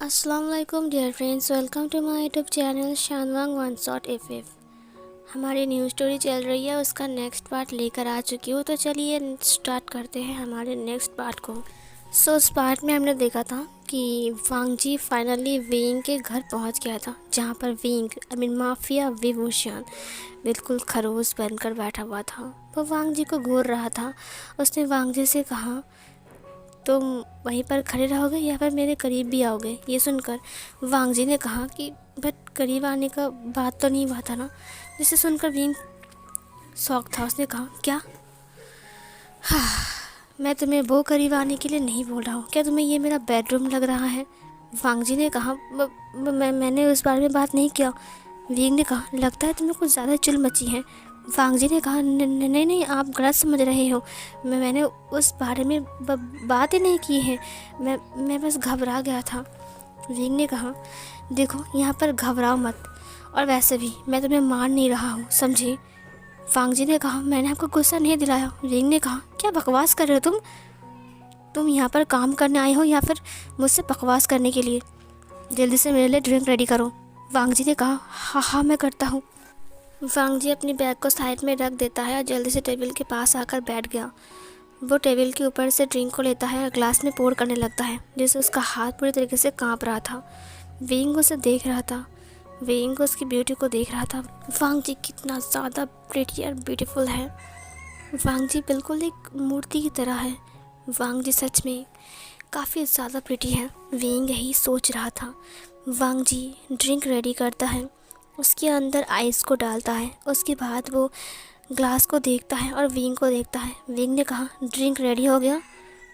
अस्सलाम वालेकुम dear friends, welcome to my YouTube channel शानवांग वन शॉट एफ। हमारी न्यू स्टोरी चल रही है, उसका नेक्स्ट पार्ट लेकर आ चुकी हूँ। तो चलिए स्टार्ट करते हैं हमारे नेक्स्ट पार्ट को। उस पार्ट में हमने देखा था कि वांग जी फाइनली विंग के घर पहुँच गया था, जहाँ पर विंग माफिया विभूषण बिल्कुल खरोस बनकर बैठा हुआ था। वो वांग जी को घूर रहा था। उसने वांग जी से कहा, तुम वहीं पर खड़े रहोगे या फिर मेरे करीब भी आओगे। ये सुनकर वांग जी ने कहा कि बट करीब आने का बात तो नहीं हुआ था ना। जिसे सुनकर विंग शौक था। उसने कहा, क्या? हाँ, मैं तुम्हें वो करीब आने के लिए नहीं बोल रहा हूँ। क्या तुम्हें ये मेरा बेडरूम लग रहा है? वांग जी ने कहा, मैंने उस बारे में बात नहीं किया। विंग ने कहा, लगता है तुम्हें कुछ ज़्यादा चुल मची है। वांग जी ने कहा, नहीं नहीं, आप गलत समझ रहे हो। मैंने उस बारे में बात ही नहीं की है। मैं बस घबरा गया था। विंग ने कहा, देखो यहाँ पर घबराओ मत, और वैसे भी मैं तुम्हें मार नहीं रहा हूँ, समझी? वांग जी ने कहा, मैंने आपको गुस्सा नहीं दिलाया। विंग ने कहा, क्या बकवास कर रहे हो तुम यहाँ पर काम करने आए हो या फिर मुझसे बकवास करने के लिए? जल्दी से मेरे लिए ड्रिंक रेडी करो। वांग जी ने कहा, हाँ हाँ मैं करता हूँ। वांग जी अपनी बैग को साइड में रख देता है और जल्दी से टेबल के पास आकर बैठ गया। वो टेबल के ऊपर से ड्रिंक को लेता है और ग्लास में पोर करने लगता है, जिससे उसका हाथ पूरी तरीके से कांप रहा था। विंग उसे देख रहा था। विंग उसकी ब्यूटी को देख रहा था। वांग जी कितना ज़्यादा प्रिटी और ब्यूटीफुल है। वांग जी बिल्कुल एक मूर्ति की तरह है। वांग जी सच में काफ़ी ज़्यादा प्रिटी है। विंग यही सोच रहा था। वांग जी ड्रिंक रेडी करता है, उसके अंदर आइस को डालता है। उसके बाद वो ग्लास को देखता है और विंग को देखता है। विंग ने कहा, ड्रिंक रेडी हो गया?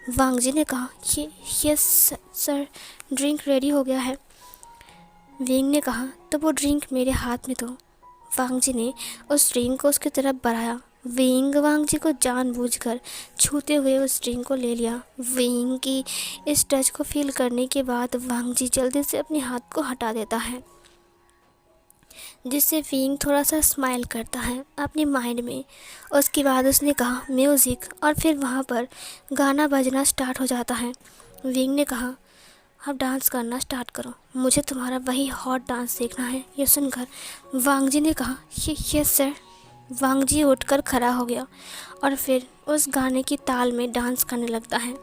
वांग जी ने कहा, यस सर, ड्रिंक रेडी हो गया है। विंग ने कहा, तो वो ड्रिंक मेरे हाथ में दो। वांग जी ने उस ड्रिंक को उसकी तरफ बढ़ाया। विंग वांग जी को जानबूझकर छूते हुए उस ड्रिंक को ले लिया। विंग की इस टच को फील करने के बाद वांग जी जल्दी से अपने हाथ को हटा देता है, जिससे विंग थोड़ा सा स्माइल करता है अपने माइंड में। उसके बाद उसने कहा, म्यूज़िक, और फिर वहाँ पर गाना बजना स्टार्ट हो जाता है। विंग ने कहा, अब डांस करना स्टार्ट करो, मुझे तुम्हारा वही हॉट डांस देखना है। ये सुनकर वांग जी ने कहा, यस सर। वांग जी उठकर खड़ा हो गया और फिर उस गाने की ताल में डांस करने लगता है।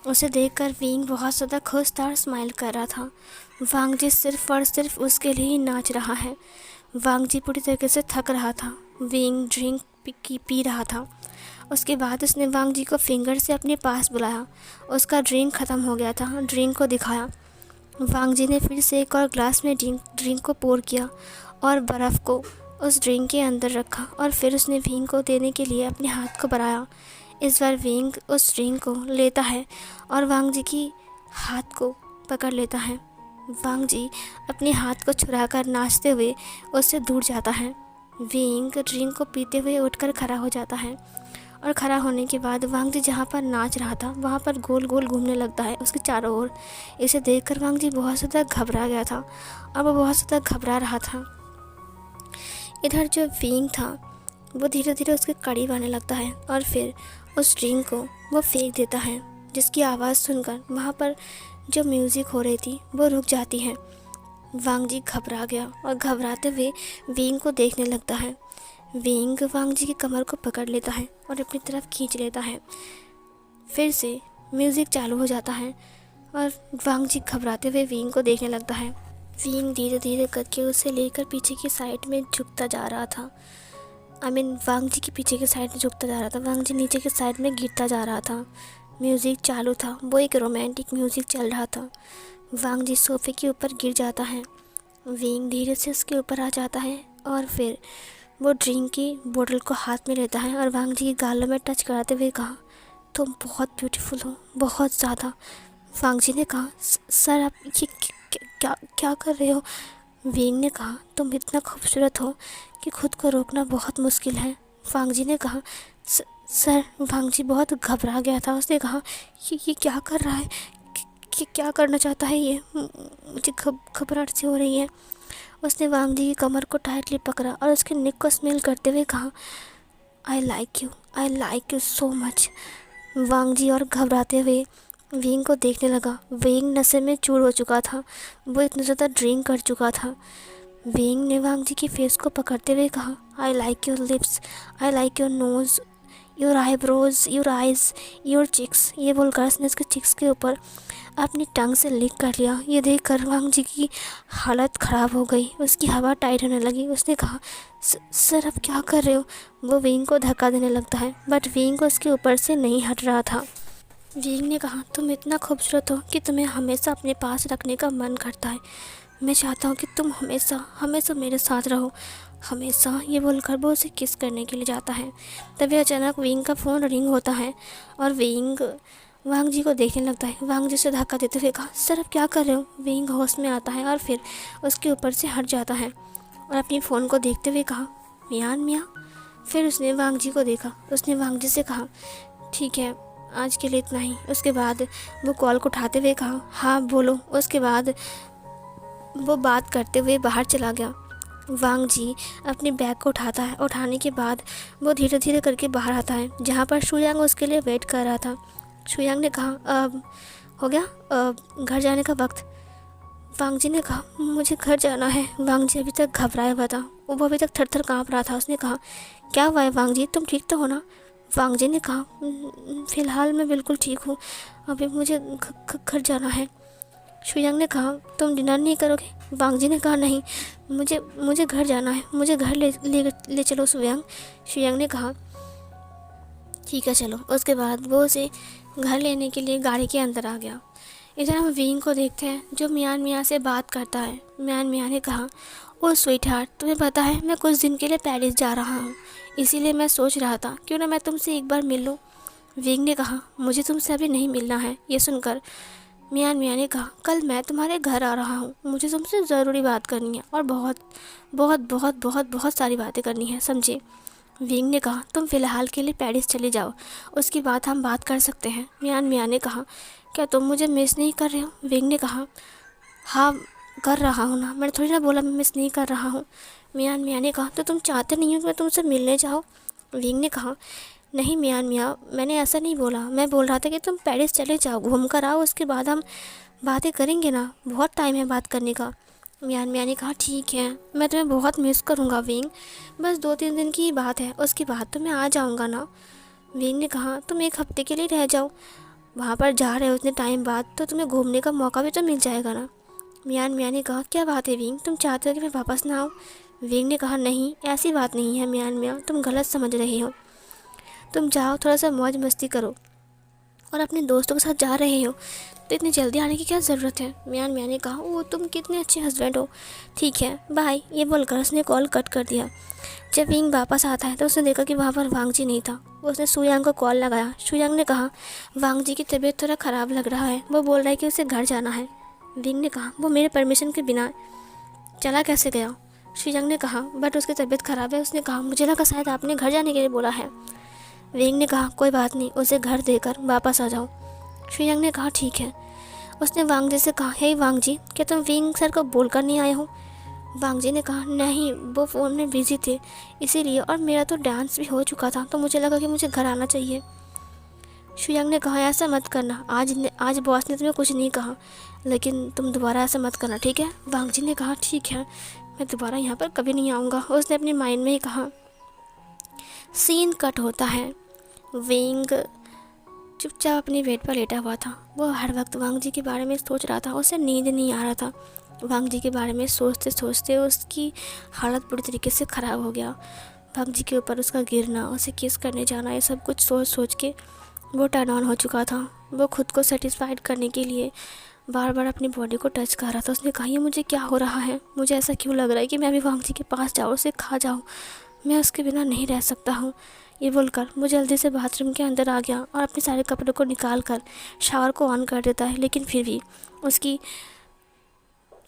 उसे देखकर विंग बहुत ज़्यादा खुश था और स्माइल कर रहा था। वांग जी सिर्फ और सिर्फ उसके लिए ही नाच रहा है। वांग जी पूरी तरीके से थक रहा था। विंग ड्रिंक पी रहा था। उसके बाद उसने वांग जी को फिंगर से अपने पास बुलाया। उसका ड्रिंक ख़त्म हो गया था। ड्रिंक को दिखाया। वांग जी ने फिर से एक और ग्लास में ड्रिंक को पोर किया और बर्फ़ को उस ड्रिंक के अंदर रखा, और फिर उसने विंग को देने के लिए अपने हाथ को बढ़ाया। इस बार विंग उस ड्रिंक को लेता है और वांग जी की हाथ को पकड़ लेता है। वांग जी अपने हाथ को छुड़ाकर नाचते हुए उससे दूर जाता है। विंग ड्रिंक को पीते हुए उठकर खड़ा हो जाता है, और खड़ा होने के बाद वांग जी जहाँ पर नाच रहा था वहाँ पर गोल गोल घूमने लगता है उसके चारों ओर। इसे देखकर वांग जी बहुत ज़्यादा घबरा गया था और वो बहुत ज़्यादा घबरा रहा था। इधर जो विंग था वो धीरे धीरे उसके करीब आने लगता है और फिर उस ड्रिंक को वो फेंक देता है, जिसकी आवाज़ सुनकर वहाँ पर जो म्यूज़िक हो रही थी वो रुक जाती है। वांग जी घबरा गया और घबराते हुए विंग को देखने लगता है। विंग वांग जी की कमर को पकड़ लेता है और अपनी तरफ खींच लेता है। फिर से म्यूज़िक चालू हो जाता है और वांग जी घबराते हुए विंग को देखने लगता है। विंग धीरे धीरे करके उसे लेकर पीछे की साइड में झुकता जा रहा था। वांग जी के पीछे की साइड में झुकता जा रहा था। वांग जी नीचे की साइड में गिरता जा रहा था। म्यूज़िक चालू था, वो एक रोमांटिक म्यूज़िक चल रहा था। वांग जी सोफे के ऊपर गिर जाता है। विंग धीरे से उसके ऊपर आ जाता है और फिर वो ड्रिंक की बोतल को हाथ में लेता है और वांग जी के गालों में टच कराते हुए कहा, तुम बहुत ब्यूटीफुल हो, बहुत ज़्यादा। वांग जी ने कहा, सर आप ये क्या क्या कर रहे हो? विंग ने कहा, तुम इतना खूबसूरत हो कि खुद को रोकना बहुत मुश्किल है। वांग जी ने कहा, सर। वांग जी बहुत घबरा गया था। उसने कहा, ये क्या कर रहा है? क्या करना चाहता है ये? मुझे घबराहट सी हो रही है। उसने वांग जी की कमर को टाइटली पकड़ा और उसके नेक को स्मेल करते हुए कहा, I like you so much. Wang ji और घबराते हुए विंग को देखने लगा। विंग नशे में चूर हो चुका था, वो इतना ज़्यादा ड्रिंक कर चुका था। विंग ने वांग जी की फेस को पकड़ते हुए कहा, I like your lips, I like your nose, your eyebrows, your eyes, your cheeks. ये बोलकर उसने उसके चिक्स के ऊपर अपनी टंग से लिक कर लिया। ये देख कर वांग जी की हालत ख़राब हो गई, उसकी हवा टाइट होने लगी। उसने कहा, सर अब क्या कर रहे हो? वो विंग को धक्का देने लगता है, बट विंग उसके ऊपर से नहीं हट रहा था। विंग ने कहा, तुम इतना खूबसूरत हो कि तुम्हें हमेशा अपने पास रखने का मन करता है। मैं चाहता हूँ कि तुम हमेशा हमेशा मेरे साथ रहो, हमेशा। ये बोलकर वो उसे किस करने के लिए जाता है। तभी अचानक विंग का फ़ोन रिंग होता है और विंग वांग जी को देखने लगता है। वांग जी से धक्का देते हुए कहा, सर अब क्या कर रहे हो? विंग होश में आता है और फिर उसके ऊपर से हट जाता है और अपनी फ़ोन को देखते हुए कहा, मियान मियाँ। फिर उसने वांग जी को देखा। उसने वांग जी से कहा, ठीक है, आज के लिए इतना ही। उसके बाद वो कॉल को उठाते हुए कहा, हाँ बोलो। उसके बाद वो बात करते हुए बाहर चला गया। वांग जी अपने बैग को उठाता है। उठाने के बाद वो धीरे धीरे करके बाहर आता है, जहाँ पर शुयांग उसके लिए वेट कर रहा था। शुयांग ने कहा, अब हो गया, घर जाने का वक्त। वांग जी ने कहा, मुझे घर जाना है। वांग जी अभी तक घबराया हुआ था, वो अभी तक थर थर काँप रहा था। उसने कहा, क्या हुआ है वांग जी, तुम ठीक तो हो ना? वांग जी ने कहा, फ़िलहाल मैं बिल्कुल ठीक हूँ, अभी मुझे घर जाना है। शुयांग ने कहा, तुम डिनर नहीं करोगे? वांग जी ने कहा, नहीं, मुझे मुझे घर जाना है, मुझे घर ले चलो शुयांग। शुयांग ने कहा, ठीक है चलो। उसके बाद वो उसे घर लेने के लिए गाड़ी के अंदर आ गया। इधर हम विंग को देखते हैं, जो मियान मियाँ से बात करता है। मियान मियाँ ने कहा, ओ स्वीट हार्ट, तुम्हें पता है मैं कुछ दिन के लिए पेरिस जा रहा हूँ, इसीलिए मैं सोच रहा था क्यों ना मैं तुमसे एक बार मिल लूँ। विंग ने कहा, मुझे तुमसे अभी नहीं मिलना है। ये सुनकर मियान मियाँ ने कहा, कल मैं तुम्हारे घर आ रहा हूँ, मुझे तुमसे ज़रूरी बात करनी है और बहुत बहुत बहुत बहुत बहुत सारी बातें करनी है, समझे? विंग ने कहा, तुम फ़िलहाल के लिए पेरिस चले जाओ, उसकी बात हम बात कर सकते हैं। मियान मियाँ ने कहा, क्या तुम मुझे मिस नहीं कर रहे हो? विंग ने कहा, हाँ कर रहा हूँ ना, मैंने थोड़ी ना बोला मैं मिस नहीं कर रहा हूँ। मियान मियाँ ने कहा, तो तुम चाहते नहीं हो कि मैं तुमसे मिलने जाऊँ? विंग ने कहा, नहीं मियान मियाँ, मैंने ऐसा नहीं बोला, मैं बोल रहा था कि तुम पेरिस चले जाओ, घूम कर आओ, उसके बाद हम बातें करेंगे ना, बहुत टाइम है बात करने का। मियान मियाँ ने कहा, ठीक है, मैं तुम्हें बहुत मिस करूँगा विंग, बस 2-3 दिन की ही बात है, उसके बाद तो मैं आ जाऊँगा ना। विंग ने कहा, तुम 1 हफ्ते के लिए रह जाओ, वहाँ पर जा रहे हो उतने टाइम बाद, तो तुम्हें घूमने का मौका भी तो मिल जाएगा ना। मियान मियाँ ने कहा, क्या बात है विंग, तुम चाहते हो कि मैं वापस ना आऊँ? विंग ने कहा, नहीं ऐसी बात नहीं है मियान मियाँ, तुम गलत समझ रही हो। तुम जाओ, थोड़ा सा मौज मस्ती करो, और अपने दोस्तों के साथ जा रहे हो तो इतनी जल्दी आने की क्या ज़रूरत है? मियान मियाँ ने कहा, ओ तुम कितने अच्छे हस्बैंड हो, ठीक है बाय। ये बोलकर उसने कॉल कट कर दिया। जब विंग वापस आता है तो उसने देखा कि वहाँ पर वांग जी नहीं था। उसने शुयांग को कॉल लगाया। शुयांग ने कहा, वांग जी की तबीयत थोड़ा ख़राब लग रहा है, वो बोल रहा है कि उसे घर जाना है। विंग ने कहा, वो मेरे परमिशन के बिना चला कैसे गया? शुयांग ने कहा, बट उसकी तबीयत ख़राब है। उसने कहा, मुझे लगा शायद आपने घर जाने के लिए बोला है। विंग ने कहा, कोई बात नहीं, उसे घर देकर वापस आ जाओ। शुयांग ने कहा, ठीक है। उसने वांग जी से कहा, हे वांग जी, क्या तुम विंग सर को बोलकर नहीं आए हो? वांग जी ने कहा, नहीं वो फ़ोन में बिजी थे इसीलिए, और मेरा तो डांस भी हो चुका था तो मुझे लगा कि मुझे घर आना चाहिए। शुयांग ने कहा, ऐसा मत करना, आज बॉस ने तुम्हें कुछ नहीं कहा, लेकिन तुम दोबारा ऐसा मत करना, ठीक है? वांग जी ने कहा, ठीक है, मैं दोबारा यहाँ पर कभी नहीं आऊँगा। उसने अपने माइंड में ही कहा। सीन कट होता है। विंग चुपचाप अपनी बेड पर लेटा हुआ था। वो हर वक्त वांग जी के बारे में सोच रहा था, उसे नींद नहीं आ रहा था। वांग जी के बारे में सोचते सोचते उसकी हालत पूरी तरीके से ख़राब हो गया। वांग जी के ऊपर उसका गिरना, उसे किस करने जाना, ये सब कुछ सोच सोच के वो टर्न ऑन हो चुका था। वो खुद को सेटिस्फाइड करने के लिए बार बार अपनी बॉडी को टच कर रहा था। उसने कहा, ये मुझे क्या हो रहा है, मुझे ऐसा क्यों लग रहा है कि मैं अभी वांग जी के पास जाऊँ, उसे खा जाऊँ, मैं उसके बिना नहीं रह सकता हूँ। ये बोलकर वो जल्दी से बाथरूम के अंदर आ गया और अपने सारे कपड़ों को निकाल कर शावर को ऑन कर देता है, लेकिन फिर भी उसकी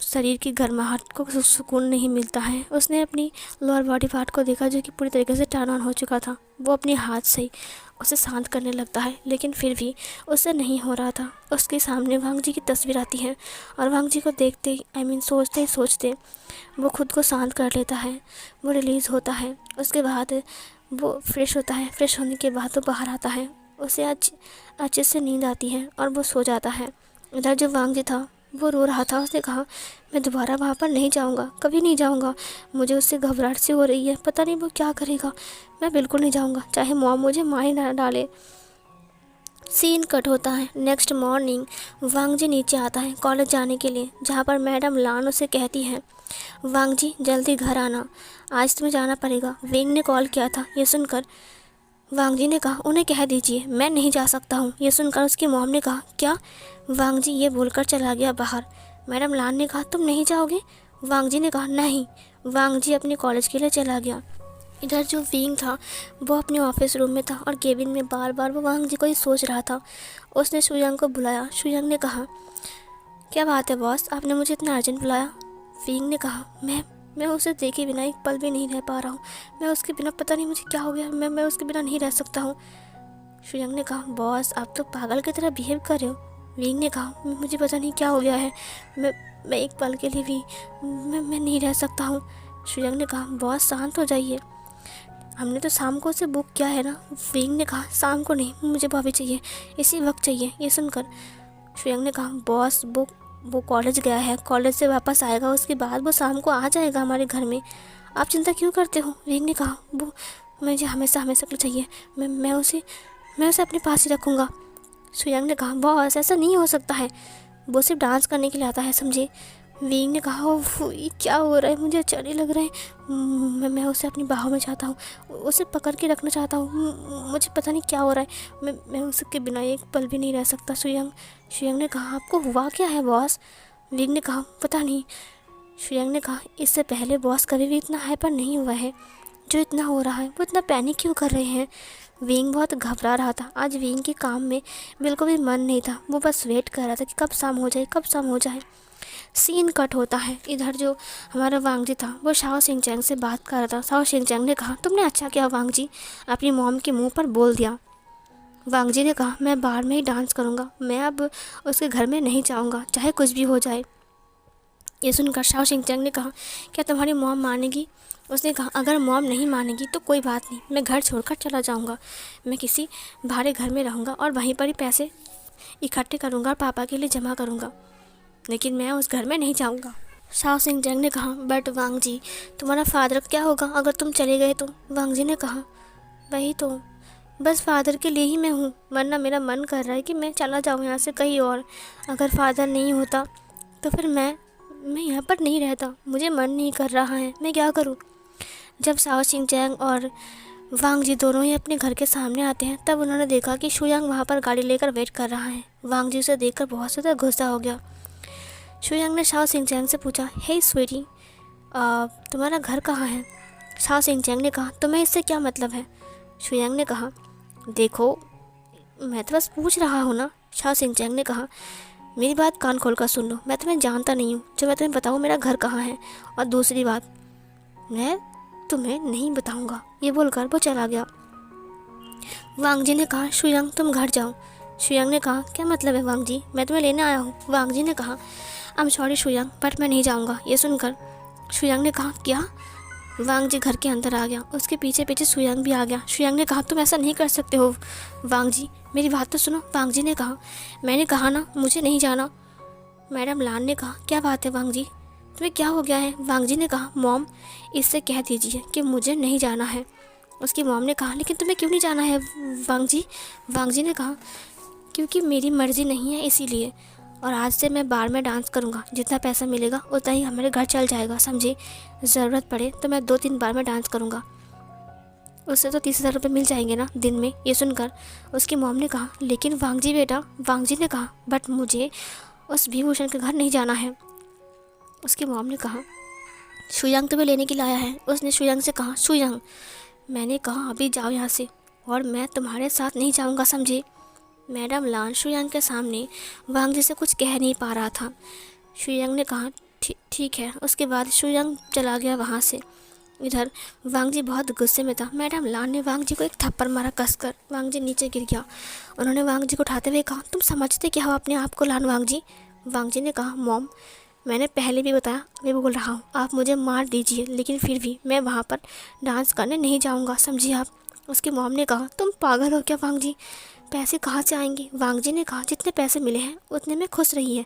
शरीर की गर्माहट को सुकून नहीं मिलता है। उसने अपनी लोअर बॉडी पार्ट को देखा जो कि पूरी तरीके से टर्न ऑन हो चुका था। वो अपने हाथ से उसे शांत करने लगता है, लेकिन फिर भी उससे नहीं हो रहा था। उसके सामने वांग जी की तस्वीर आती है और वांग जी को देखते सोचते ही सोचते वो खुद को शांत कर लेता है। वो रिलीज़ होता है। उसके बाद वो फ्रेश होता है। फ्रेश होने के बाद वो बाहर आता है। उसे अच्छे से नींद आती है और वो सो जाता है। इधर जो वांग जी था वो रो रहा था। उसने कहा, मैं दोबारा वहाँ पर नहीं जाऊँगा, कभी नहीं जाऊँगा। मुझे उससे घबराहट सी हो रही है, पता नहीं वो क्या करेगा। मैं बिल्कुल नहीं जाऊँगा, चाहे मॉम मुझे मार ही ना डाले। सीन कट होता है। नेक्स्ट मॉर्निंग वांग जी नीचे आता है कॉलेज जाने के लिए, जहाँ पर मैडम लान उसे कहती है, वांग जी जल्दी घर आना, आज तुम्हें जाना पड़ेगा। विंग ने कॉल किया था। ये सुनकर वांग जी ने कहा, उन्हें कह दीजिए मैं नहीं जा सकता हूँ। ये सुनकर उसकी मॉम ने कहा, क्या? वांग जी ये बोलकर चला गया बाहर। मैडम लान ने कहा, तुम नहीं जाओगे? वांग जी ने कहा, नहीं। वांग जी अपने कॉलेज के लिए चला गया। इधर जो विंग था वो अपने ऑफिस रूम में था और केबिन में बार बार वो वांग जी को ही सोच रहा था। उसने शुयांग को बुलाया। शुयांग ने कहा, क्या बात है बॉस, आपने मुझे इतना अर्जेंट बुलाया? विंग ने कहा, मैं उसे देखे बिना एक पल भी नहीं रह पा रहा हूँ। मैं उसके बिना, पता नहीं मुझे क्या हो गया, मैं उसके बिना नहीं रह सकता हूँ। शुयांग ने कहा, बॉस आप तो पागल की तरह बिहेव कर रहे हो। विंग ने कहा, मुझे पता नहीं क्या हो गया है, मैं एक पल के लिए भी मैं नहीं रह सकता हूँ। शुयांग ने कहा, बॉस शांत हो जाइए, हमने तो शाम को उसे बुक किया है ना। विंग ने कहा, शाम को नहीं, मुझे अभी चाहिए, इसी वक्त चाहिए। ये सुनकर शुयांग ने कहा, बॉस वो कॉलेज गया है, कॉलेज से वापस आएगा, उसके बाद वो शाम को आ जाएगा हमारे घर में, आप चिंता क्यों करते हो? विंग ने कहा, वो मुझे हमेशा हमेशा के लिए चाहिए, मैं उसे अपने पास ही रखूँगा। शुयांग ने कहा, बॉस ऐसा नहीं हो सकता है, वो सिर्फ डांस करने के लिए आता है, समझे? विंग ने कहा, ओह ये क्या हो रहा है, मुझे अच्छा नहीं लग रहा है। मैं उसे अपनी बाहों में चाहता हूँ, उसे पकड़ के रखना चाहता हूँ। मुझे पता नहीं क्या हो रहा है, मैं उसके बिना एक पल भी नहीं रह सकता। शुयांग ने कहा, आपको हुआ क्या है बॉस? विंग ने कहा, पता नहीं। शुयांग ने कहा, इससे पहले बॉस कभी भी इतना हाइपर नहीं हुआ है, जो इतना हो रहा है, वो इतना पैनिक क्यों कर रहे हैं? विंग बहुत घबरा रहा था। आज विंग के काम में बिल्कुल भी मन नहीं था, वो बस वेट कर रहा था कि कब शाम हो जाए, कब शाम हो जाए। सीन कट होता है। इधर जो हमारा वांग जी था वो शाओ सिंचैंग से बात कर रहा था। शाओ सिंचैंग ने कहा, तुमने अच्छा किया वांग जी, अपनी मॉम के मुंह पर बोल दिया। वांग जी ने कहा, मैं बाहर में ही डांस करूँगा, मैं अब उसके घर में नहीं जाऊँगा, चाहे कुछ भी हो जाए। ये सुनकर शाओ सिंचैंग ने कहा, क्या तुम्हारी मॉम मानेगी? उसने कहा, अगर मॉम नहीं मानेगी तो कोई बात नहीं, मैं घर छोड़कर चला जाऊँगा, मैं किसी भाड़े घर में रहूँगा और वहीं पर ही पैसे इकट्ठे करूँगा और पापा के लिए जमा करूँगा, लेकिन मैं उस घर में नहीं जाऊँगा। शाओ सिंचैंग ने कहा, बट वांग जी तुम्हारा फादर क्या होगा अगर तुम चले गए तो? वांग जी ने कहा, वही तो, बस फादर के लिए ही मैं हूँ, वरना मेरा मन कर रहा है कि मैं चला जाऊँ यहाँ से कहीं और। अगर फादर नहीं होता तो फिर मैं यहाँ पर नहीं रहता, मुझे मन नहीं कर रहा है, मैं क्या करूँ? जब शाओ सिंचैंग और वांग जी दोनों ही अपने घर के सामने आते हैं तब उन्होंने देखा कि शुयांग वहाँ पर गाड़ी लेकर वेट कर रहा है। वांग जी उसे देखकर बहुत ज़्यादा गुस्सा हो गया। शुयांग ने शाओ सिंचैंग से पूछा, हे स्वीटी, तुम्हारा घर कहाँ है? शाओ सिंचैंग ने कहा, तुम्हें इससे क्या मतलब है? शुयांग ने कहा, देखो मैं तो बस पूछ रहा हूँ ना। शाओ सिंचैंग ने कहा, मेरी बात कान खोलकर सुन लो, मैं तुम्हें जानता नहीं हूँ जो मैं तुम्हें बताऊँ मेरा घर कहाँ है, और दूसरी बात मैं तुम्हें नहीं बताऊँगा। ये बोलकर वो चला गया। वांग जी ने कहा, शुयांग तुम घर जाओ। शुयांग ने कहा, क्या मतलब है वांग जी, मैं तुम्हें लेने आया हूँ। वांग जी ने कहा, आई एम सॉरी शुयांग, बट मैं नहीं जाऊँगा। ये सुनकर शुयांग ने कहा, क्या? वांग जी घर के अंदर आ गया, उसके पीछे पीछे शुयांग भी आ गया। शुयांग ने कहा, तुम ऐसा नहीं कर सकते हो वांग जी, मेरी बात तो सुनो। वांग जी ने कहा, मैंने कहा ना मुझे नहीं जाना। मैडम लान ने कहा, क्या बात है वांग जी, तुम्हें क्या हो गया है? वांग जी ने कहा, मॉम इससे कह दीजिए कि मुझे नहीं जाना है। उसकी मॉम ने कहा, लेकिन तुम्हें क्यों नहीं जाना है वांग जी? वांग जी ने कहा, क्योंकि मेरी मर्ज़ी नहीं है इसीलिए, और आज से मैं बार में डांस करूँगा, जितना पैसा मिलेगा उतना ही हमारे घर चल जाएगा, समझे? ज़रूरत पड़े तो मैं 2-3 बार में डांस करूँगा, उससे तो 30,000 रुपये मिल जाएंगे ना दिन में। ये सुनकर उसकी मॉम ने कहा, लेकिन वांग जी बेटा। वांग जी ने कहा, बट मुझे उस विभूषण के घर नहीं जाना है। उसकी मॉम ने कहा, शुयांग तुम्हें लेने के लिए आया है। उसने शुयांग से कहा, शुयांग मैंने कहा अभी जाओ यहाँ से, और मैं तुम्हारे साथ नहीं जाऊँगा, समझे? मैडम लान शुयांग के सामने वांग जी से कुछ कह नहीं पा रहा था। शुयांग ने कहा, ठीक है। उसके बाद शुयांग चला गया वहाँ से। इधर वांग जी बहुत गुस्से में था। मैडम लान ने वांग जी को एक थप्पड़ मारा कसकर। वांग जी नीचे गिर गया। उन्होंने वांग जी को उठाते हुए कहा, तुम समझते क्या हो अपने आप को लान वांग जी? वांग जी ने कहा, मॉम मैंने पहले भी बताया, मैं बोल रहा हूँ, आप मुझे मार दीजिए, लेकिन फिर भी मैं वहाँ पर डांस करने नहीं जाऊँगा, समझिए आप। उसकी मॉम ने कहा, तुम पागल हो क्या वांग जी? पैसे कहाँ से आएंगे? वांग जी ने कहा, जितने पैसे मिले हैं उतने में खुश रही है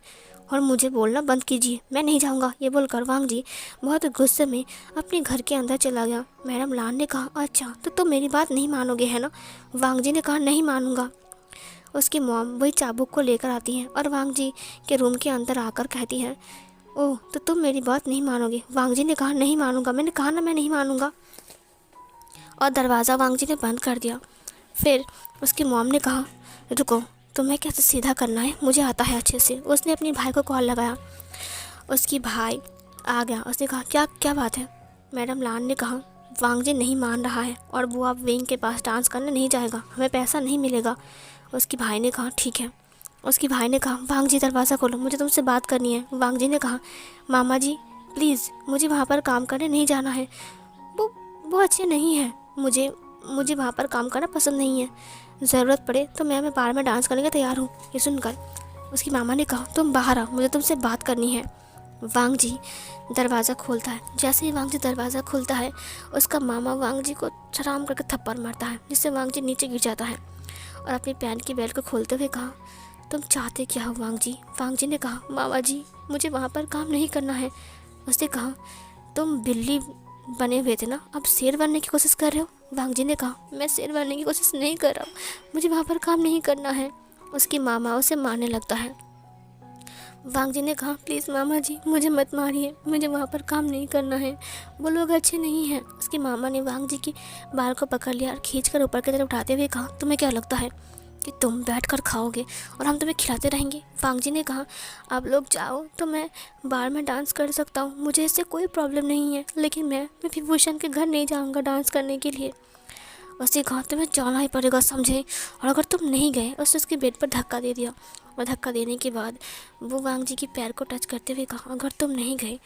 और मुझे बोलना बंद कीजिए, मैं नहीं जाऊँगा। ये बोलकर वांग जी बहुत गुस्से में अपने घर के अंदर चला गया। मैडम लान ने कहा, अच्छा तो तुम मेरी बात नहीं मानोगे है ना? वांग जी ने कहा, नहीं मानूंगा। उसकी मॉम वही चाबुक को लेकर आती है और वांग जी के रूम के अंदर आकर कहती है, ओह तो तुम मेरी बात नहीं मानोगे? वांग जी ने कहा, नहीं मानूंगा, मैंने कहा ना मैं नहीं मानूंगा। और दरवाज़ा वांग जी ने बंद कर दिया। फिर उसकी मॉम ने कहा, रुको, तुम्हें कैसे सीधा करना है मुझे आता है अच्छे से। उसने अपने भाई को कॉल लगाया। उसकी भाई आ गया। उसने कहा, क्या क्या बात है? मैडम लान ने कहा, वांग जी नहीं मान रहा है और वो अब विंग के पास डांस करने नहीं जाएगा, हमें पैसा नहीं मिलेगा। उसकी भाई ने कहा, ठीक है। उसकी भाई ने कहा, वांग जी दरवाज़ा खोलो, मुझे तुमसे बात करनी है। वांग जी ने कहा, मामा जी प्लीज़, मुझे वहाँ पर काम करने नहीं जाना है, वो वो अच्छे नहीं है, मुझे वहाँ पर काम करना पसंद नहीं है। ज़रूरत पड़े तो मैं बार में डांस करने के तैयार हूँ। ये सुनकर उसकी मामा ने कहा, तुम बाहर आओ, मुझे तुमसे बात करनी है। वांग जी दरवाज़ा खोलता है। जैसे ही वांग जी दरवाज़ा खोलता है, उसका मामा वांग जी को छराम करके थप्पड़ मारता है, जिससे वांग जी नीचे गिर जाता है और अपनी पैंट की बेल्ट को खोलते हुए कहा, तुम चाहते क्या हो वांग जी? वांग जी ने कहा, मामा जी मुझे वहाँ पर काम नहीं करना है। उसने कहा, तुम बिल्ली बने हुए थे ना, अब शेर बनने की कोशिश कर रहे हो? वांग जी ने कहा, मैं शेर बनने की कोशिश नहीं कर रहा हूँ, मुझे वहाँ पर काम नहीं करना है। उसकी मामा उसे मारने लगता है। वांग जी ने कहा, प्लीज़ मामा जी मुझे मत मारिए, मुझे वहाँ पर काम नहीं करना है, वो लोग अच्छे नहीं हैं। उसकी मामा ने वांग जी की बाल को पकड़ लिया और खींचकर ऊपर की तरफ उठाते हुए कहा, तुम्हें क्या लगता है कि तुम बैठकर खाओगे और हम तुम्हें खिलाते रहेंगे? वांग जी ने कहा, आप लोग जाओ तो मैं बार में डांस कर सकता हूँ, मुझे इससे कोई प्रॉब्लम नहीं है, लेकिन मैं विभूषण के घर नहीं जाऊँगा डांस करने के लिए। उसने कहा, तुम्हें जाना ही पड़ेगा, समझे? और अगर तुम नहीं गए, उसने उसके बेड पर धक्का दे दिया और धक्का देने के बाद वो वांग जी की पैर को टच करते हुए कहा, अगर तुम नहीं गए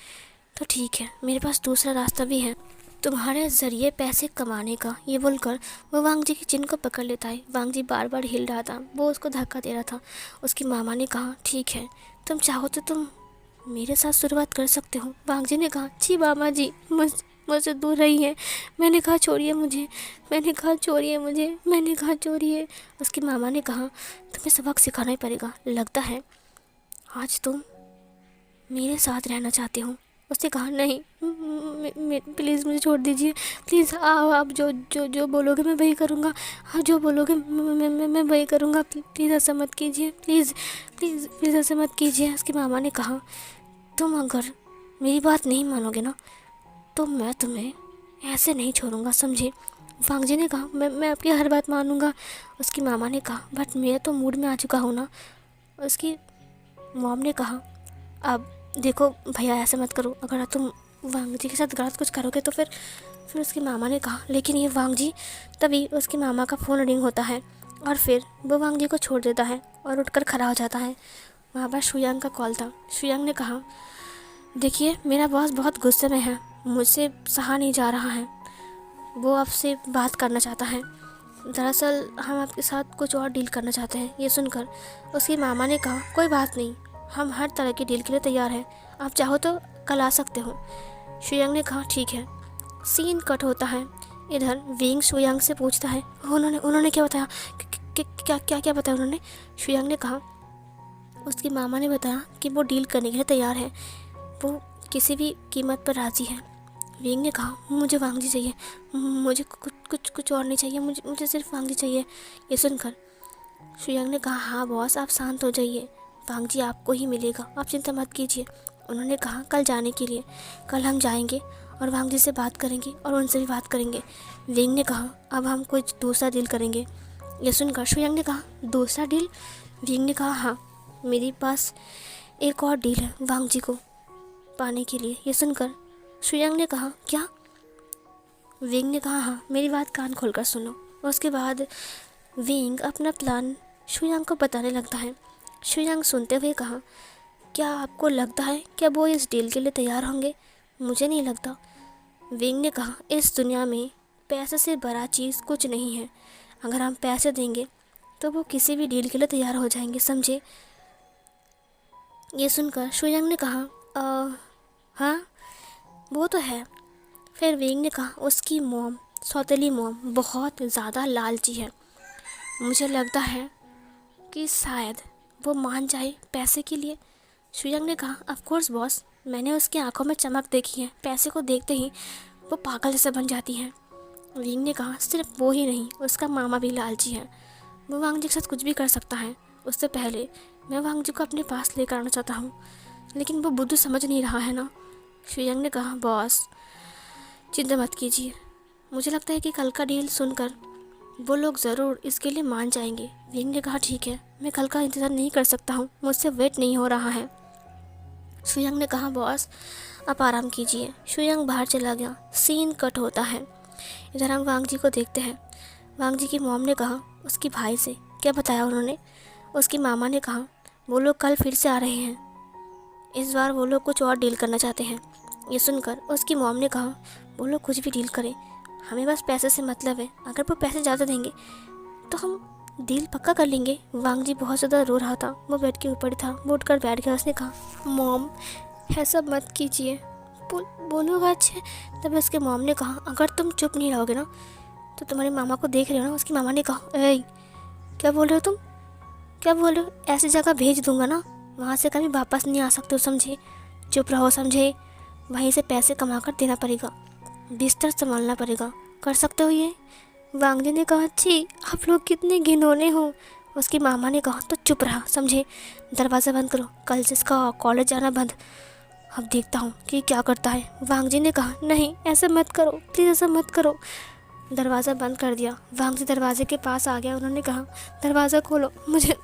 तो ठीक है, मेरे पास दूसरा रास्ता भी है तुम्हारे ज़रिए पैसे कमाने का। ये बोलकर वो वांग जी की चिन को पकड़ लेता है। वांग जी बार बार हिल रहा था, वो उसको धक्का दे रहा था। उसकी मामा ने कहा, ठीक है, तुम चाहो तो तुम मेरे साथ शुरुआत कर सकते हो। वांग जी ने कहा, जी मामा जी मुझसे दूर रहिए, मैंने कहा छोड़िए मुझे, मैंने कहा छोड़िए मुझे, मैंने कहा छोड़िए। उसकी मामा ने कहा, तुम्हें सबक सिखाना ही पड़ेगा, लगता है आज तुम मेरे साथ रहना चाहते हो। उसने कहा, नहीं प्लीज़ मुझे छोड़ दीजिए, प्लीज़ आप जो बोलोगे मैं वही करूँगा, आप जो बोलोगे मैं वही करूँगा, प्लीज़ ऐसा मत कीजिए, प्लीज़ प्लीज़ प्लीज़ ऐसा मत कीजिए। उसकी मामा ने कहा, तुम अगर मेरी बात नहीं मानोगे ना तो मैं तुम्हें ऐसे नहीं छोड़ूंगा, समझे? वांग जी ने कहा, मैं आपकी हर बात मानूंगा। उसकी मामा ने कहा, बट मैं तो मूड में आ चुका हूँ ना। उसकी मॉम ने कहा, अब देखो भैया ऐसा मत करो, अगर तुम वांग जी के साथ गलत कुछ करोगे तो फिर उसकी मामा ने कहा, लेकिन ये वांग जी। तभी उसकी मामा का फ़ोन रिंग होता है और फिर वो वांग जी को छोड़ देता है और उठकर खड़ा हो जाता है। वहाँ पर शुयांग का कॉल था। शुयांग ने कहा, देखिए मेरा बॉस बहुत गुस्से में है, मुझसे सहा नहीं जा रहा है, वो आपसे बात करना चाहता है। दरअसल हम आपके साथ कुछ और डील करना चाहते हैं। ये सुनकर उसकी मामा ने कहा, कोई बात नहीं, हम हर तरह की डील के लिए तैयार हैं, आप चाहो तो कल आ सकते हो। शुयांग ने कहा, ठीक है। सीन कट होता है। इधर विंग शुयांग से पूछता है, उन्होंने क्या बताया? क्या क्या क्या बताया उन्होंने? शुयांग ने कहा, उसकी मामा ने बताया कि वो डील करने के लिए तैयार है, वो किसी भी कीमत पर राज़ी है। विंग ने कहा, मुझे वांग जी चाहिए, मुझे कुछ और नहीं चाहिए, मुझे सिर्फ वांग जी चाहिए। ये सुनकर शुयांग ने कहा, हाँ बॉस आप शांत हो जाइए, वांग जी आपको ही मिलेगा, आप चिंता मत कीजिए। उन्होंने कहा, कल जाने के लिए, कल हम जाएंगे और वांग जी से बात करेंगे और उनसे भी बात करेंगे। विंग ने कहा, अब हम कुछ दूसरा डील करेंगे। ये सुनकर शुयांग ने कहा, दूसरा डील? विंग ने कहा, हाँ मेरे पास एक और डील है वांग जी को पाने के लिए। ये सुनकर शुयांग ने कहा, क्या? विंग ने कहा, हाँ मेरी बात कान खोलकर सुनो। उसके बाद विंग अपना प्लान शुयांग को बताने लगता है। शुयांग सुनते हुए कहा, क्या आपको लगता है क्या वो इस डील के लिए तैयार होंगे? मुझे नहीं लगता। विंग ने कहा, इस दुनिया में पैसे से बड़ा चीज़ कुछ नहीं है, अगर हम पैसे देंगे तो वो किसी भी डील के लिए तैयार हो जाएंगे, समझे? ये सुनकर शुयांग ने कहा, हाँ वो तो है। फिर विंग ने कहा, उसकी मॉम, सौतेली मॉम बहुत ज़्यादा लालची है, मुझे लगता है कि शायद वो मान जाए पैसे के लिए। शुयंग ने कहा, ऑफ कोर्स बॉस, मैंने उसकी आंखों में चमक देखी है, पैसे को देखते ही वो पागल जैसे बन जाती हैं। विंग ने कहा, सिर्फ वो ही नहीं, उसका मामा भी लालची है, वो वांग जी के साथ कुछ भी कर सकता है। उससे पहले मैं वांग जी को अपने पास लेकर आना चाहता हूँ, लेकिन वो बुद्धू समझ नहीं रहा है ना। शुयंग ने कहा, बॉस चिंता मत कीजिए, मुझे लगता है कि कल का डील सुनकर वो लोग ज़रूर इसके लिए मान जाएंगे। विंग ने कहा, ठीक है, मैं कल का इंतज़ार नहीं कर सकता हूँ, मुझसे वेट नहीं हो रहा है। शुयंग ने कहा, बॉस आप आराम कीजिए। शुयंग बाहर चला गया। सीन कट होता है। इधर हम वांग जी को देखते हैं। वांग जी की मॉम ने कहा उसके भाई से, क्या बताया उन्होंने? उसकी मामा ने कहा वो लोग कल फिर से आ रहे हैं, इस बार वो लोग कुछ और डील करना चाहते हैं। ये सुनकर उसकी मॉम ने कहा वो लोग कुछ भी डील करें, हमें बस पैसे से मतलब है, अगर वो पैसे ज़्यादा देंगे तो हम डील पक्का कर लेंगे। वांग जी बहुत ज़्यादा रो रहा था, वो बेड के ऊपर था, वो उठकर बैठ गया। उसने कहा, मॉम ऐसा मत कीजिए, बोलूँगा अच्छे। तब उसके मॉम ने कहा, अगर तुम चुप नहीं रहोगे ना तो तुम्हारे मामा को देख रहे हो ना। उसकी मामा ने कहा, ए क्या बोल रहे हो तुम, क्या बोल रहे हो? ऐसी जगह भेज दूंगा ना, वहाँ से कभी वापस नहीं आ सकते हो, समझे? चुप रहो, समझे? वहीं से पैसे कमा कर देना पड़ेगा, बिस्तर संभालना पड़ेगा, कर सकते हो ये? वांग जी ने कहा, छी आप लोग कितने घिनौने हो। उसकी मामा ने कहा, तो चुप रहा, समझे? दरवाज़ा बंद करो, कल से इसका कॉलेज जाना बंद। अब देखता हूँ कि क्या करता है। वांग जी ने कहा, नहीं ऐसा मत करो, प्लीज़ ऐसा मत करो। दरवाज़ा बंद कर दिया। वांग जी दरवाजे के पास आ गया। उन्होंने कहा, दरवाज़ा खोलो,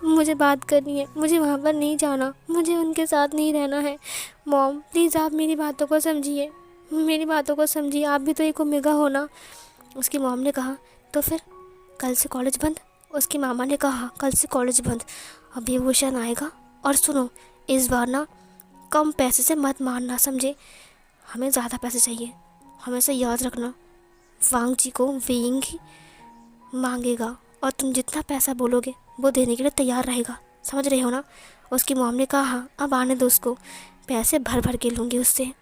मुझे बात करनी है, मुझे वहाँ पर नहीं जाना, मुझे उनके साथ नहीं रहना है। मॉम प्लीज़ आप मेरी बातों को समझिए, मेरी बातों को समझिए, आप भी तो एक ओमेगा हो ना। उसकी मॉम ने कहा, तो फिर कल से कॉलेज बंद? उसकी मामा ने कहा, कल से कॉलेज बंद, अभी भूषण आएगा। और सुनो, इस बार ना कम पैसे से मत मारना, समझे? हमें ज़्यादा पैसे चाहिए, हमेशा याद रखना। वांग जी को विंग ही मांगेगा और तुम जितना पैसा बोलोगे वो देने के लिए तैयार रहेगा, समझ रहे हो ना? उसकी मॉम ने कहा, हाँ अब आने दो उसको, पैसे भर भर के लूँगी उससे।